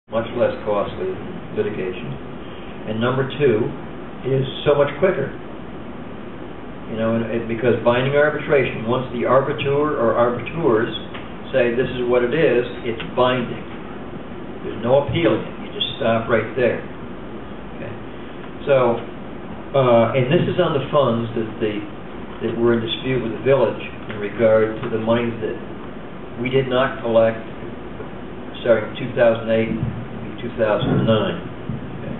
much less costly litigation. And number two is so much quicker. You know, because binding arbitration, once the arbiter or arbiters say this is what it is, it's binding. There's no appealing it. You just stop right there. Okay. So, and this is on the funds that were in dispute with the village in regard to the monies that we did not collect starting 2008 and 2009. Okay.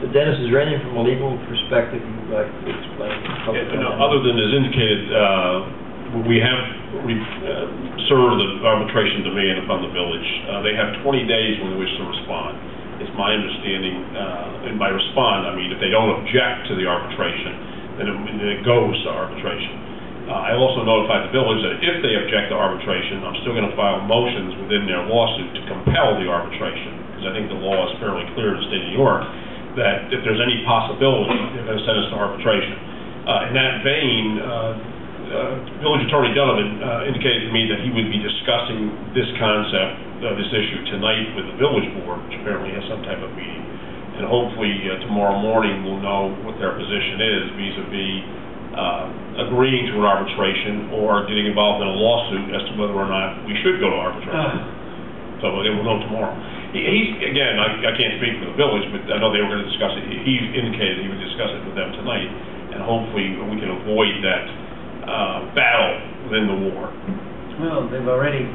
So, Dennis, is there anything from a legal perspective you'd like to explain? Other than as indicated, we have served the arbitration demand upon the village. They have 20 days when they wish to respond. It's my understanding, and by respond, I mean if they don't object to the arbitration, then it goes to arbitration. I also notified the village that if they object to arbitration, I'm still going to file motions within their lawsuit to compel the arbitration, because I think the law is fairly clear in the state of New York that if there's any possibility, they're going to send us to arbitration. In that vein, Village Attorney Donovan indicated to me that he would be discussing this concept, this issue tonight with the village board, which apparently has some type of meeting. And hopefully tomorrow morning we'll know what their position is vis-a-vis agreeing to an arbitration or getting involved in a lawsuit as to whether or not we should go to arbitration. So we'll know tomorrow. Again, I can't speak for the village, but I know they were going to discuss it. He indicated he would discuss it with them tonight, and hopefully we can avoid that battle within the war. Well, they've already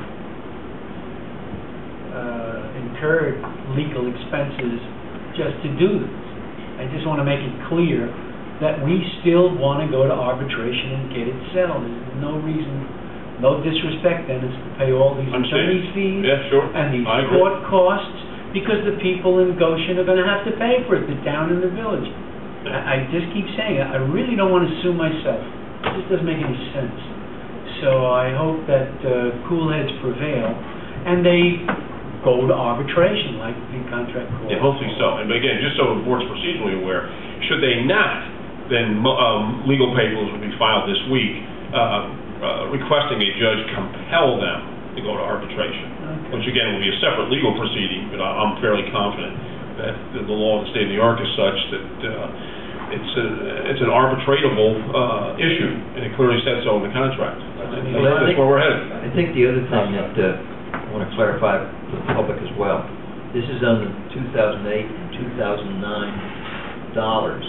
incurred legal expenses just to do this. I just want to make it clear that we still want to go to arbitration and get it settled. There's no reason, no disrespect, Dennis, to pay all these attorney's fees and these court costs, because the people in Goshen are going to have to pay for it. They're down in the village. I just keep saying it. I really don't want to sue myself. It just doesn't make any sense. So I hope that cool heads prevail and they go to arbitration like the contract court. Yeah, hopefully so. And again, just so the board's procedurally aware, should they not, then legal papers will be filed this week requesting a judge compel them to go to arbitration, which again will be a separate legal proceeding, but I'm fairly confident that the law of the state of New York is such that it's an arbitratable issue, and it clearly said so in the contract. That's where we're headed. I think the other thing that I want to clarify for the public as well, this is on the 2008 and 2009 dollars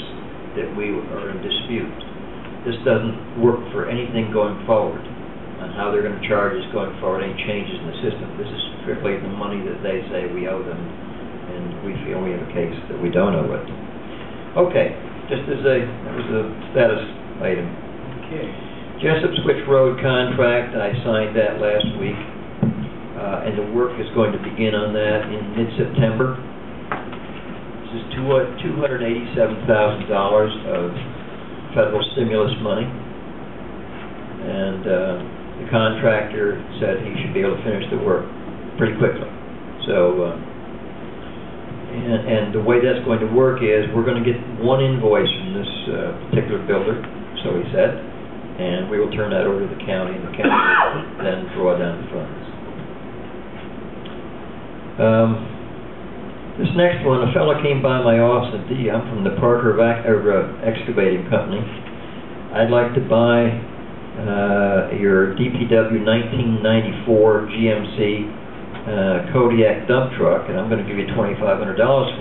that we are in dispute. This doesn't work for anything going forward on how they're going to charge us going forward, any changes in the system. This is strictly the money that they say we owe them, and we feel we have a case that we don't owe it. Okay, just as that was a status item. Okay. Jessup Switch Road contract, I signed that last week, and the work is going to begin on that in mid-September. This is $287,000 of federal stimulus money, and the contractor said he should be able to finish the work pretty quickly. So, and the way that's going to work is we're going to get one invoice from this particular builder, so he said, and we will turn that over to the county, and the county will then draw down the funds. This next one, a fellow came by my office and said, I'm from the Parker Excavating Company. I'd like to buy your DPW 1994 GMC Kodiak dump truck, and I'm going to give you $2,500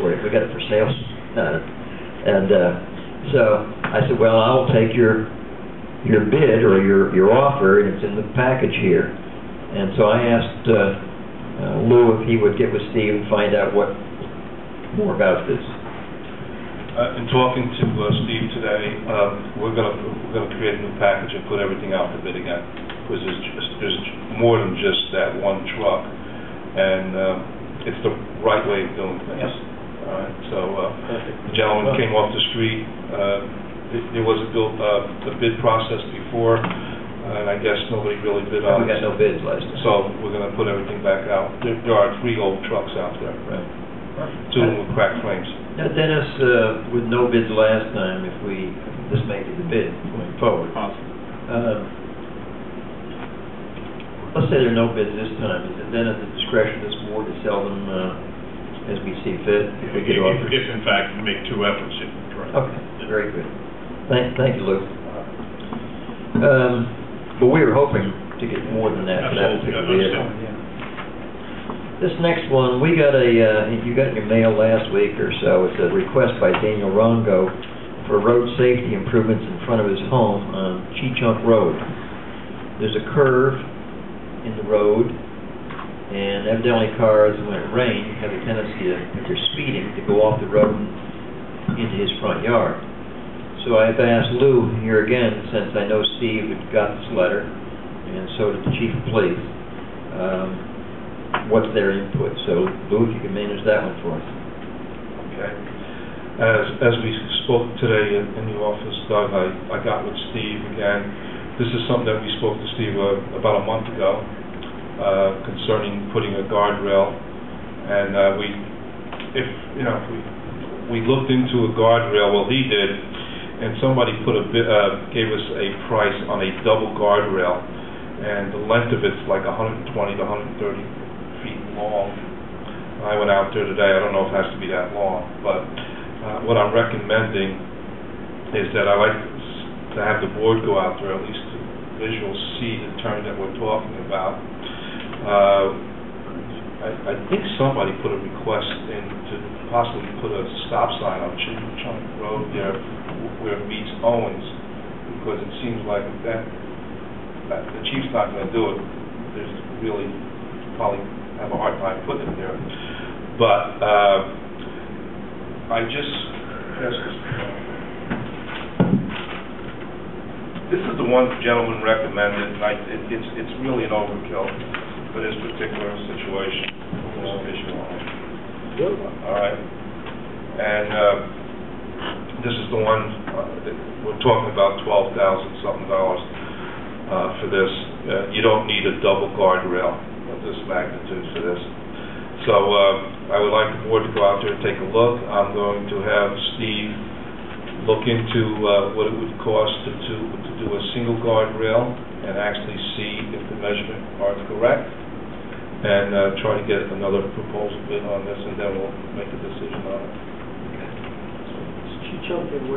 for it. We got it for sale. And so I said, well, I'll take your bid or your offer, and it's in the package here. And so I asked Lou if he would get with Steve and find out more about this. In talking to Steve today, we're going to create a new package and put everything out for bid again, because there's more than just that one truck, and it's the right way of doing things. Yes. All right. So the gentleman came off the street. There was a bid process before, and I guess nobody really bid on it. We got no bids last time. So we're going to put everything back out. There are 3 old trucks out there. Right. 2 with cracked frames. Now, Dennis, with no bids last time, if this may be the bid going forward. Let's say there are no bids this time. Is it then at the discretion of this board to sell them as we see fit, if we get offers. If in fact we make two efforts, correct. Okay, very good. Thank you, Lou. But we were hoping to get more than that for that particular vehicle. This next one, we got you got in your mail last week or so. It's a request by Daniel Rongo for road safety improvements in front of his home on Cheechunk Road. There's a curve in the road, and evidently cars, when it rains, have a tendency to, if they're speeding, to go off the road into his front yard. So I've asked Lou here again, since I know Steve had got this letter, and so did the chief of police, what's their input. So Lou, if you can manage that one for us. Okay. As we spoke today in the office, Doug, I got with Steve again. This is something that we spoke to Steve about a month ago concerning putting a guardrail, and we looked into a guardrail. Well, he did, and somebody gave us a price on a double guardrail, and the length of it's like 120 to 130 feet long. I went out there today. I don't know if it has to be that long, but what I'm recommending is that I like to have the board go out there, at least to visual see the turn that we're talking about. I think somebody put a request in to possibly put a stop sign on Cheechunk Road there where it meets Owens, because it seems like that the chief's not going to do it. There's really probably have a hard time putting it there. But I just this is the one the gentleman recommended, and it's really an overkill for this particular situation. All right, and this is the one we're talking about, $12,000-something for this. You don't need a double guardrail of this magnitude for this. So I would like the board to go out there and take a look. I'm going to have Steve look into what it would cost to do a single guardrail and actually see if the measurement are correct, and try to get another proposal bid on this, and then we'll make a decision on it. Cheechunk, and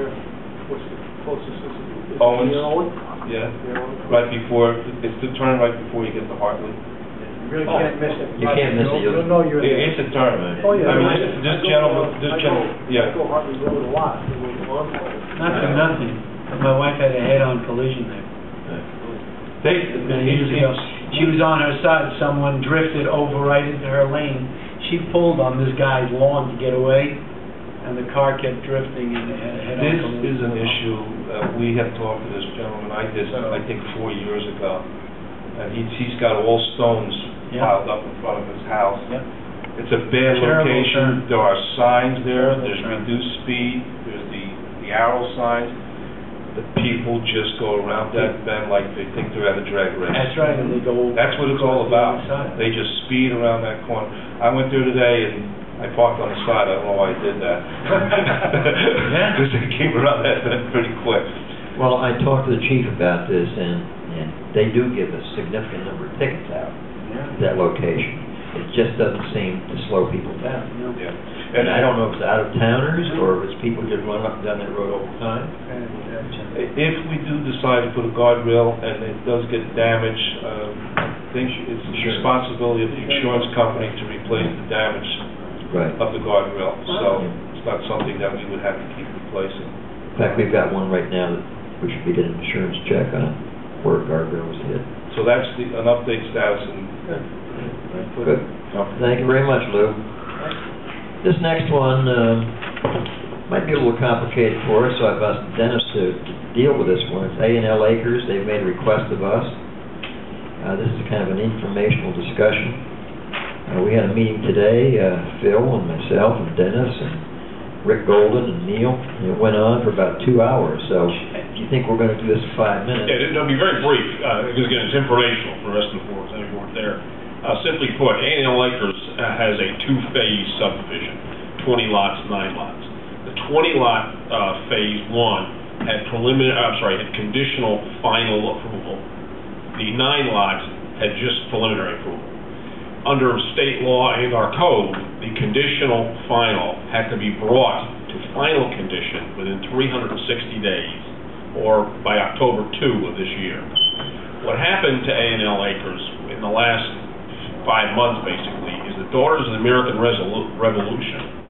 what's the closest? Is Owens. Owen? Yeah, right before, it's the turn right before you get to Hartley. You really can't miss it. You can't miss it. You'll know you're there. It's a turn, man. Oh, yeah. I mean, this gentleman, I go Hartley Road a lot. Not for nothing, but my wife had a head-on collision there. Years ago. She was on her side, someone drifted over right into her lane. She pulled on this guy's lawn to get away, and the car kept drifting and had a head-on collision. This is an issue, we have talked to this gentleman, I think 4 years ago, and he's got all stones piled up in front of his house. Yeah. It's a bad Terrible location. turn. There are signs there, there's Turn. reduced speed, there's the arrow signs. The people just go around that bend like they think they're at a drag race. That's right, and they go... That's what it's all about. Side. They just speed around that corner. I went there today and I parked on the side. I don't know why I did that. Yeah. Because they came around that bend pretty quick. Well, I talked to the chief about this, and they do give a significant number of tickets out at that location. It just doesn't seem to slow people down. No. Yeah. And I don't know if it's out-of-towners or if it's people just run up and down that road all the time. If we do decide to put a guardrail and it does get damaged, I think it's the responsibility of the insurance company to replace the damage of the guardrail. So it's not something that we would have to keep replacing. In fact, we've got one right now that we should be getting an insurance check on where a guardrail was hit. So that's an update status. Good. Thank you very much, Lou. This next one might be a little complicated for us, so I've asked Dennis to deal with this one. It's A&L Acres. They've made a request of us. This is kind of an informational discussion. We had a meeting today, Phil and myself and Dennis and Rick Golden and Neil, and it went on for about 2 hours. So do you think we're going to do this in 5 minutes? Yeah, it'll be very brief, because again, it's informational for the rest of the board, if you weren't there. Simply put, A&L Acres has a two-phase subdivision, 20 lots, 9 lots. The 20-lot phase 1 had conditional final approval. The 9 lots had just preliminary approval. Under state law and our code, the conditional final had to be brought to final condition within 360 days, or by October 2 of this year. What happened to A&L Acres in the last 5 months, basically, is the Daughters of the American Revolution